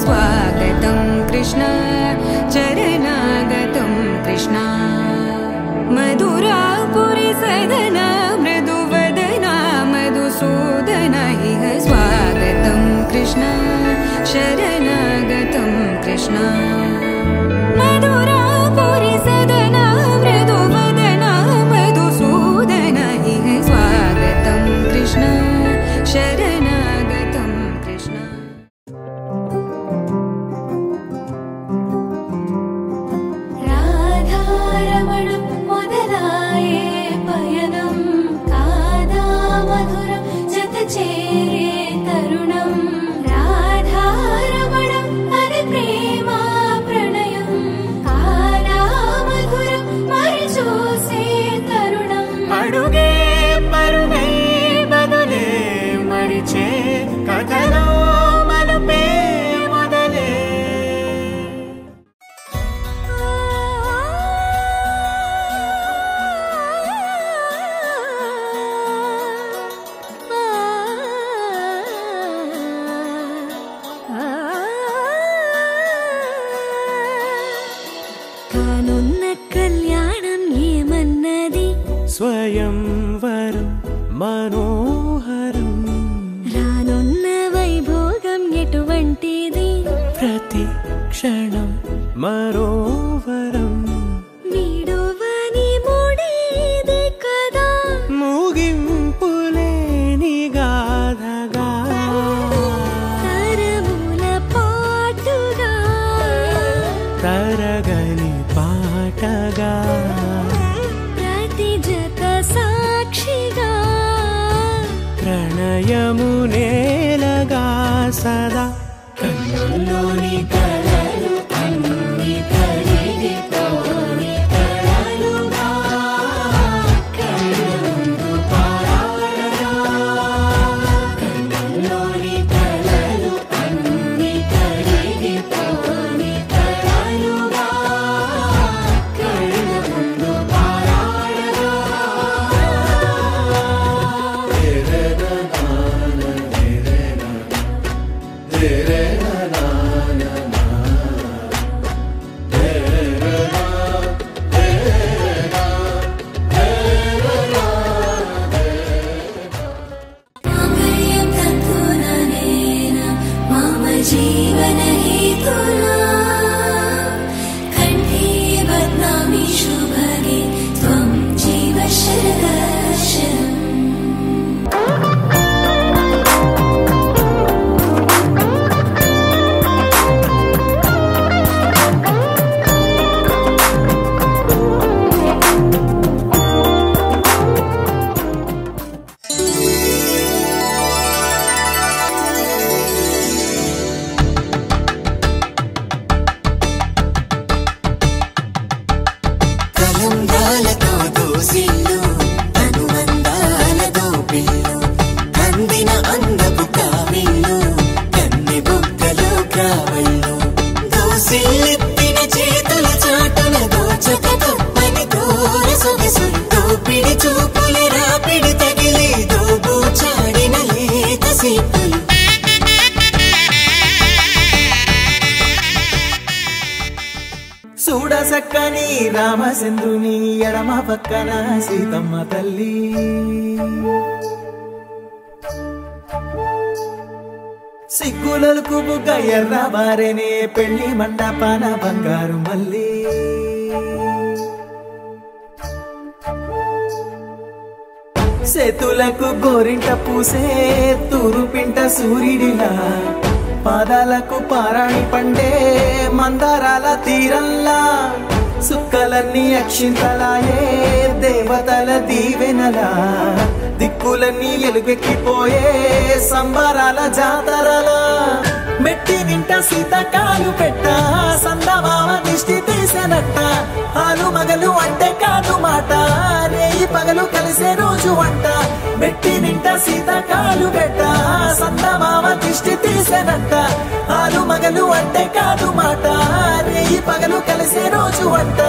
स्वागतं कृष्ण चरणागतं कृष्ण मधुरापुरी सदन मृदुवदना मधुसूदन इह स्वागतं कृष्ण शरणागतं कृष्ण मधुरापुरी सदन मृदुवदना मधुसूदन इह स्वागतं कृष्ण शरणागतं कृष्ण राधारमणं मोदलाये पयनं कादा मधुरं जतचेरे तरुणं राधारमणं हरिप्रेमा प्रणयं कादा मधुरं मरिचूसे तरुणम् अडुगे परुगे बदले मरिचे कथलो मलपे मोदले కానున్న కళ్యాణం ఏమన్నది स्वयंवरं मनोहरं రానున్న వైభోగం ఎటువంటిది प्रति क्षणं मनोहरं విడువని ముడిది కదా ముగింపులేని గాథగా తరముల పాటుగా తరగని పాటగా ప్రతి జత సాక్షిగా ప్రణయము నేలగా సదా కన్నుల్లోని కలలు అన్ని కరిగిపోని కలలుగా కళ్ళ ముందు పారాడగా కన్నుల్లోని కలలు అన్ని కరిగిపోని కలలుగా కళ్ళ ముందు పారాడగా మాంగళ్యం తంతుననేన మమ జీవన హేతునా కంఠే బధ్నామి శుభగే త్వం జీవ శరదర్శనం కలంగాలతో దోసిల్లు అనుబంధాలతో పిల్లు అందిన అందపు కావిల్లు కన్నె బుగ్గలో క్రావళ్ళు దోసిల్లెత్తిన చేతుల చాటున దోచక తప్పని దూర సొగసుంటూ పిడి చూపుల రాపిడి తగిలి దోబూచాడిన లేత సీపులు చూడసక్కని రామచంద్రుని ఎడమ పక్కన సీతమ్మ తల్లి సిగ్గులకు బుగ్గ ఎర్ర బారెనే పెళ్లి మండపాన బంగారు మల్లి చేతులకు గోరింట పూసే తూరుపింట సూర్యుడిలా పాదాలకు పారాణి పండే మందారాల తీరల్లా సుక్కలన్నీ అక్షింతలాయే దేవతల దీవెనలా దిక్కులన్నీ ఎలుగెక్కిపోయే సంబరాల జాతరలా మెట్టి నింట సీతకాలు పెట్ట సందమామ దిష్టి తీసెనట్ట ఆలు మగలు అంటే కాదు మాట రేయి పగలు కలిసే రోజు వంట మెట్టి నింట సీతకాలు పెట్ట సందమామ దిష్టి తీసెనట్ట ఆలు మగలు అంటే కాదు మాట రేయి పగలు కలిసే రోజు వంట